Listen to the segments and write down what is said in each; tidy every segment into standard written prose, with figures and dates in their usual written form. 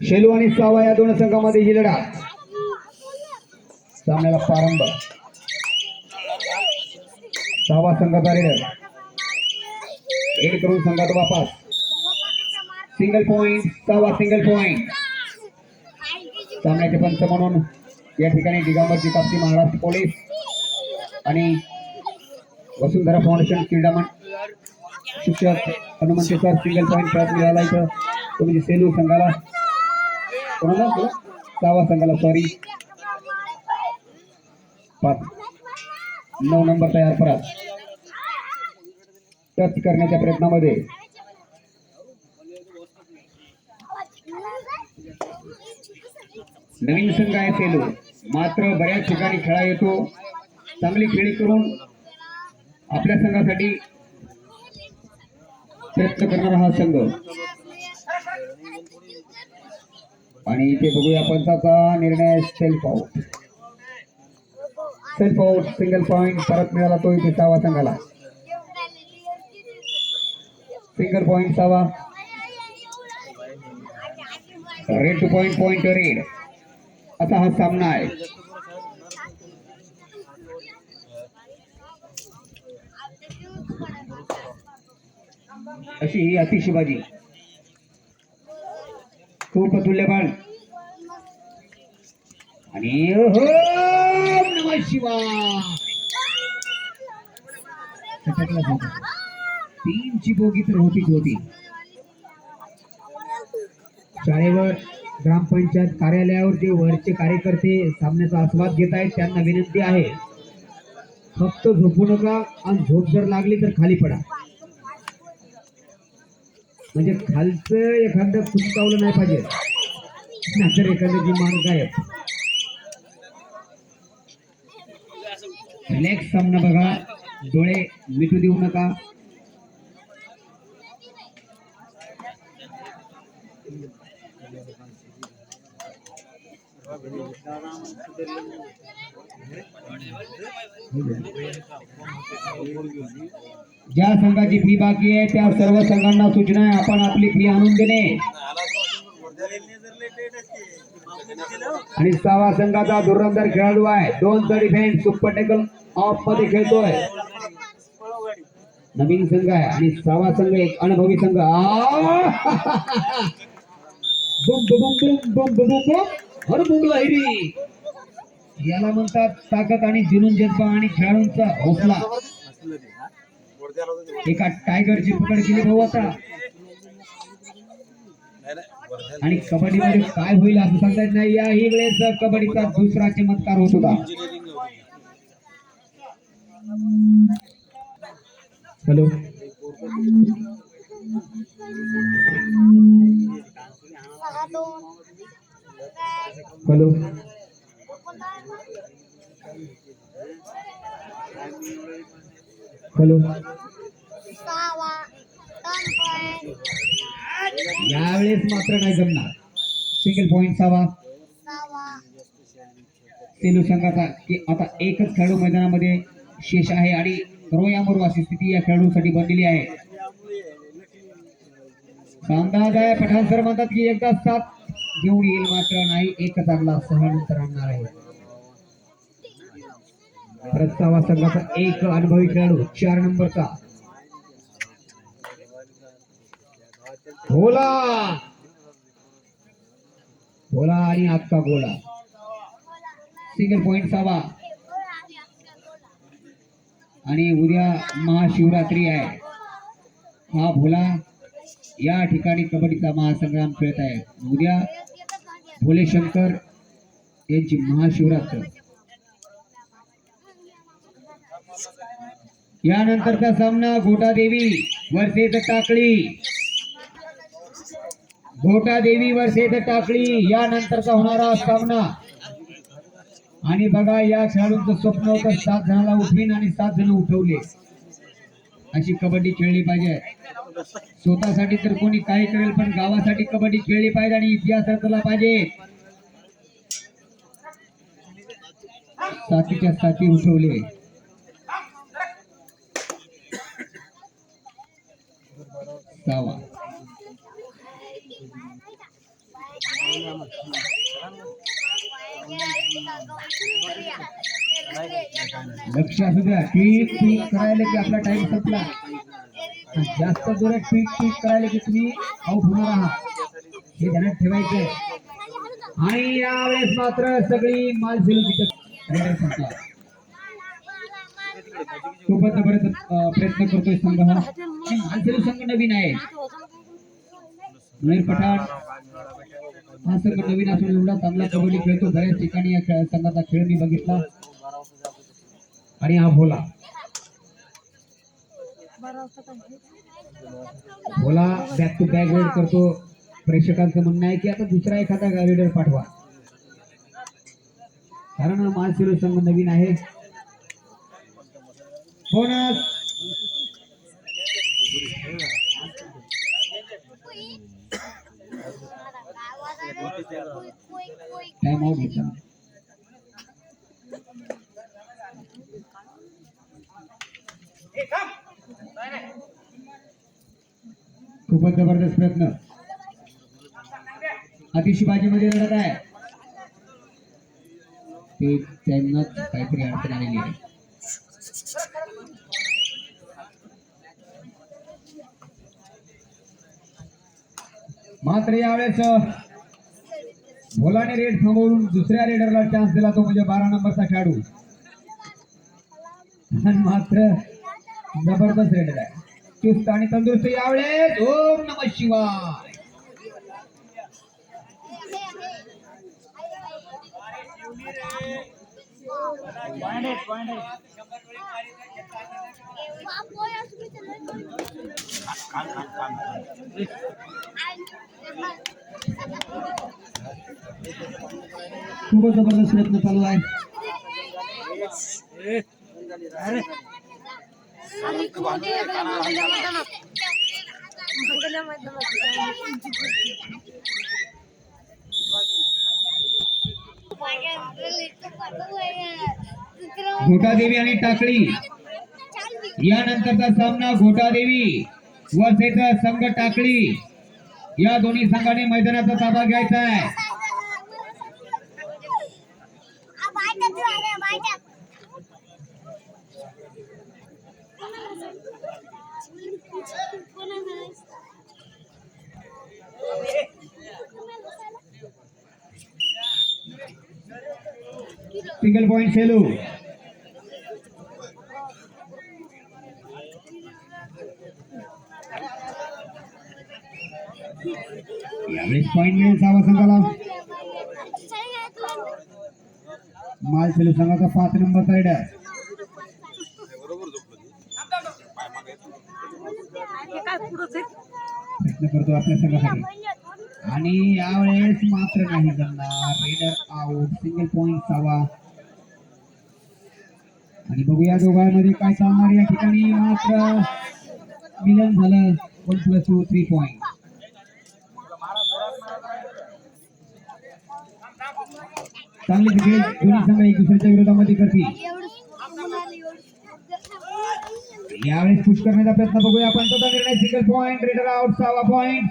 शेलू आणि सावा या दोन संघामध्ये ही लढत सामन्याला प्रारंभ. सावा संघाचा रेडर एक करून संघात वापस. सिंगल पॉइंट सावा सिंगल पॉइंट. सामन्याचे पंच म्हणून या ठिकाणी दिगंबरजी कापसी महाराष्ट्र पोलीस आणि वसुंधरा फाउंडेशन क्रीडा शिक्षक हनुमंत सर सिंगल पॉइंट प्राप्त मिळाला. इथं तुम्ही सेलू संघाला कोणाला सावा संघाला सॉरी 9 नंबर तयार परत टच करण्याच्या प्रयत्नामध्ये नवीन संघ आहे सेलू. मात्र बऱ्याच ठिकाणी खेळा येतो. चांगली खेळी करून आपल्या संघासाठी प्रयत्न करणारा हा संघ. आणि इथे बघूया पंचाचा निर्णय. Self out. Self out. Single point परत मिळाला तो इथे सावा संघाला. सिंगल पॉइंट सावा. Red two point point red असा हा सामना आहे. अशी ही अतिशिबाजी खूप तुल्यबळ आणि नमः शिवाय 3 ची बोगी तर होती. शाळेवर ग्रामपंचायत कार्यालयावर जे वरचे कार्यकर्ते सामन्याचा आस्वाद घेत आहेत त्यांना विनंती आहे फक्त झोपू नका आणि झोप जर लागली तर खाली पडा. म्हणजे खालचं एखादं कुचकावलं नाही पाहिजे नाहीतर एखाद्याची मान गायब. रिलॅक्स सामना बघा. डोळे मिटू देऊ नका. ज्या संघाची फी बाकी आहे त्या सर्व संघांना सूचना आहे आपण आपली फी आणून देणे. आणि सावा संघाचा धुरंधर खेळाडू आहे. 2 डिफेन्स सुपर टॅकल ऑफ मध्ये खेळतोय. नवीन संघ आहे आणि सावा संघ एक अनुभवी संघ. बुम बुम बुम बुम बुम बुम हर बुम लहरी याला म्हणतात ताकद आणि जुनून जज्बा आणि खेळाडूंचा हौसला. एका टायगरची पकड केली भाऊ आता. आणि कबड्डीमध्ये काय होईल असं सांगता येत नाही. याही वेळेस कबड्डीचा दुसरा चमत्कार होत होता. हॅलो हॅलो हॅलो यावेळेस मात्र नाही जमणार. सिंगल पॉइंट सावा. सेलू संघाचा की आता एकच खेळाडू मैदानामध्ये शेष आहे आणि रोयामोर अशी स्थिती या खेळाडूंसाठी बनलेली आहे. अंदाज आहे पठाण सर म्हणतात की एकदा 7 घेऊन येईल मात्र नाही. एकच आणला 6 नंतर आणणार आहे. प्रस्तावा संघाचा एक अनुभवी खेळाडू 4 नंबरचा भोला भोला आणि आजचा गोला. सिंगल पॉइंट सावा. आणि उद्या महाशिवरात्री आहे. हा भोला या ठिकाणी कबड्डीचा महासंग्राम खेळत आहे. उद्या भोले शंकर यांची महाशिवरात्र. यानंतरचा सामना घोटादेवी वर्सेस टाकळी. घोटादेवी वर्सेस टाकळी यानंतरचा होणारा सामना. आणि बघा या खेळाडूंचं स्वप्न होतं 7 जणांना उठवीन आणि 7 जण उठवले. अशी कबड्डी खेळली पाहिजे. स्वतःसाठी तर कोणी काही करेल पण गावासाठी कबड्डी खेळली पाहिजे आणि इतिहास रचला पाहिजे. 7च्या 7 उठवले. 6वा. लक्ष असू द्या, पीक करायला की आपला टाइम संपला. जास्त जोरात पीक करायला की तुम्ही आउट होणार आहात, हे ध्यानात ठेवायचंय. आणि यावेळेस मात्र सगळी मालसेलू संपला. खूपच जबरदस्त प्रयत्न करतोय संघ हा. मालसेलू संघ नवीन आहे. मयूर पठाण हा संघ नवीन असून एवढा चांगला कबड्डी खेळतो. बऱ्याच ठिकाणी या संघाचा खेळ मी बघितला. आणि हा भोला बॅक टू बॅक रेड करतो. प्रेक्षकांचं म्हणणं आहे की आता दुसरा एखादा रेडर पाठवा, कारण मालसेलू संघ नवीन आहे. बोनस टाइम आउट घेतला. खूपच जबरदस्त प्रयत्न. अतिशिबाजीमध्ये लढत आहे. ते त्यांनाच काहीतरी अडचण आलेली आहे. मात्र यावेळेस भोलाने रेड थांबवून दुसऱ्या रेडरला चान्स दिला, तो म्हणजे 12 नंबरचा खेळाडू. मात्र जबरदस्त रेडर आहे, चुस्त आणि तंदुरुस्त यावेळेस. ओम नमः शिवाय. खूपच जबरदस्त प्रयत्न चालू आहे. घोटादेवी आणि टाकळी यानंतरचा सामना. घोटादेवी वर्सेस संघ टाकळी. या दोन्ही संघाने मैदानाचा ताबा घ्यायचा आहे. Single point Selu. यावेळेस पॉइंट मिळेल 6व्या संघाला. मालसेलू संघाचा 5 नंबरचा रेडर. प्रयत्न करतो आपल्या संघासाठी आणि यावेळेस मात्र नाही करणार. Raider out. सिंगल पॉइंट 6वा. आणि बघूया दोघांमध्ये काय चालणार. या ठिकाणी मात्र मिलन झालं. 1+2 3 पॉइंट. चांगली क्रिकेट दोन्ही संघ एक दुसऱ्याच्या विरोधामध्ये करतील. यावेळेस पुश करण्याचा प्रयत्न बघूया आपण. तो निर्णय सिंगल पॉइंट. Raider out. 6वा पॉइंट.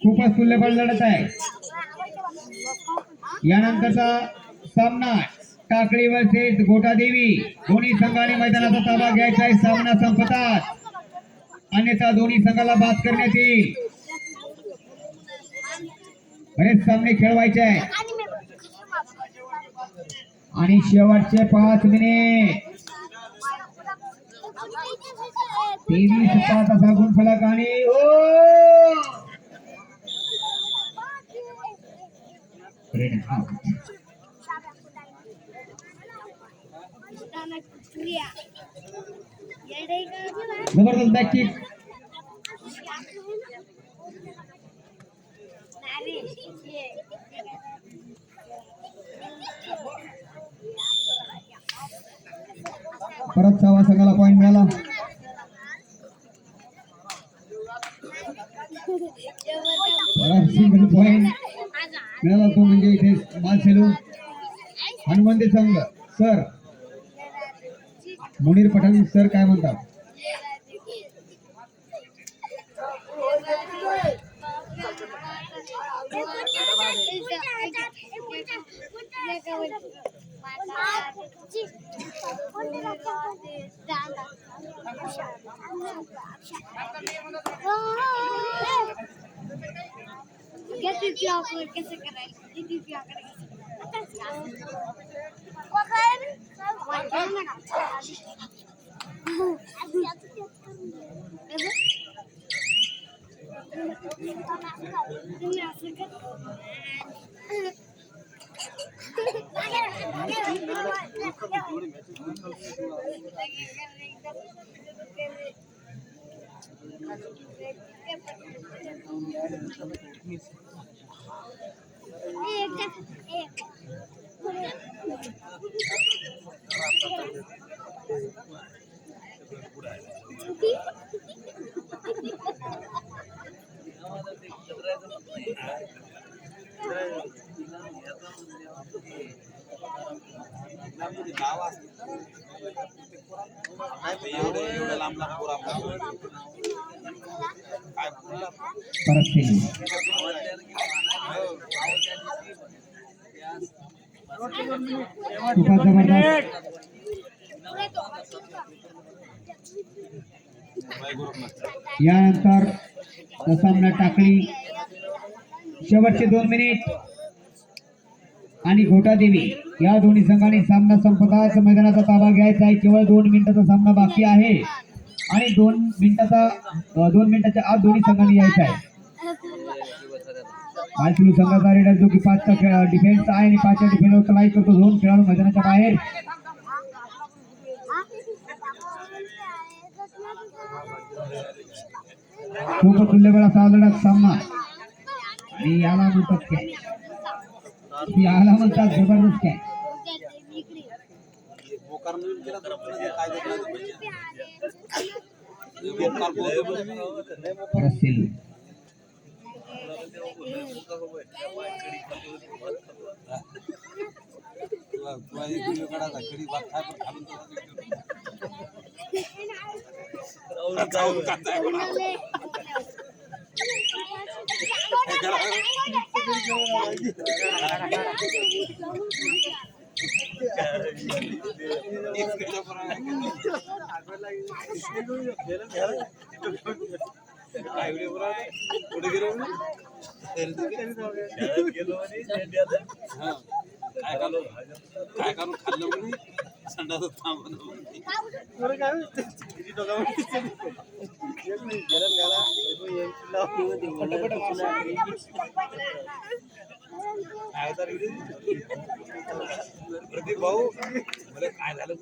खूपच तुल्यबळ लढत आहे. यानंतरचा सामना टाकळी वर्सेस घोटादेवी. दोन्ही संघाने मैदानाचा ताबा घ्यायचा आहे. सामना संपतात अन्यथा दोन्ही संघाला बाद करण्यात येईल. बरेच सामने खेळवायचे आहे आणि शेवटचे 5 मिनिट. 23-5 असा गुणफलक आणि जबरदस्त बॅक किक. परत 6व्या संघाला पॉइंट मिळाला. सिंगल पॉइंट मिळाला, तो म्हणजे इथे मालसेलू हनुमंती संघ. सर मुनीर पठाण सर काय म्हणतात? कैसे करायला परत केली खूपच जबरदस्त यानंतर सामना टाकली शेवटचे 2 मिनिट आणि घोटादेवी या दोन्ही संघांनी सामना संपताच मैदानाचा ताबा घ्यायचा आहे. केवळ 2 मिनिटाचा सामना बाकी आहे आणि 2 मिनिटाच्या आत दोन्ही संघांनी यायचा आहे. आयसीयू संघाचा रेडर जो की 5चा डिफेन्स आहे आणि 5च्या डिफेन्सवर क्लाय करतो. 2 खेळाडू मैदानाच्या बाहेर. खूप तुल्यबळ असा लढत सामना आणि याला म्हणतात काय जबरदस्त काय काय करू खाल्लं म्हणे संडास थांबवलं प्रदीप भाऊ मला काय झालं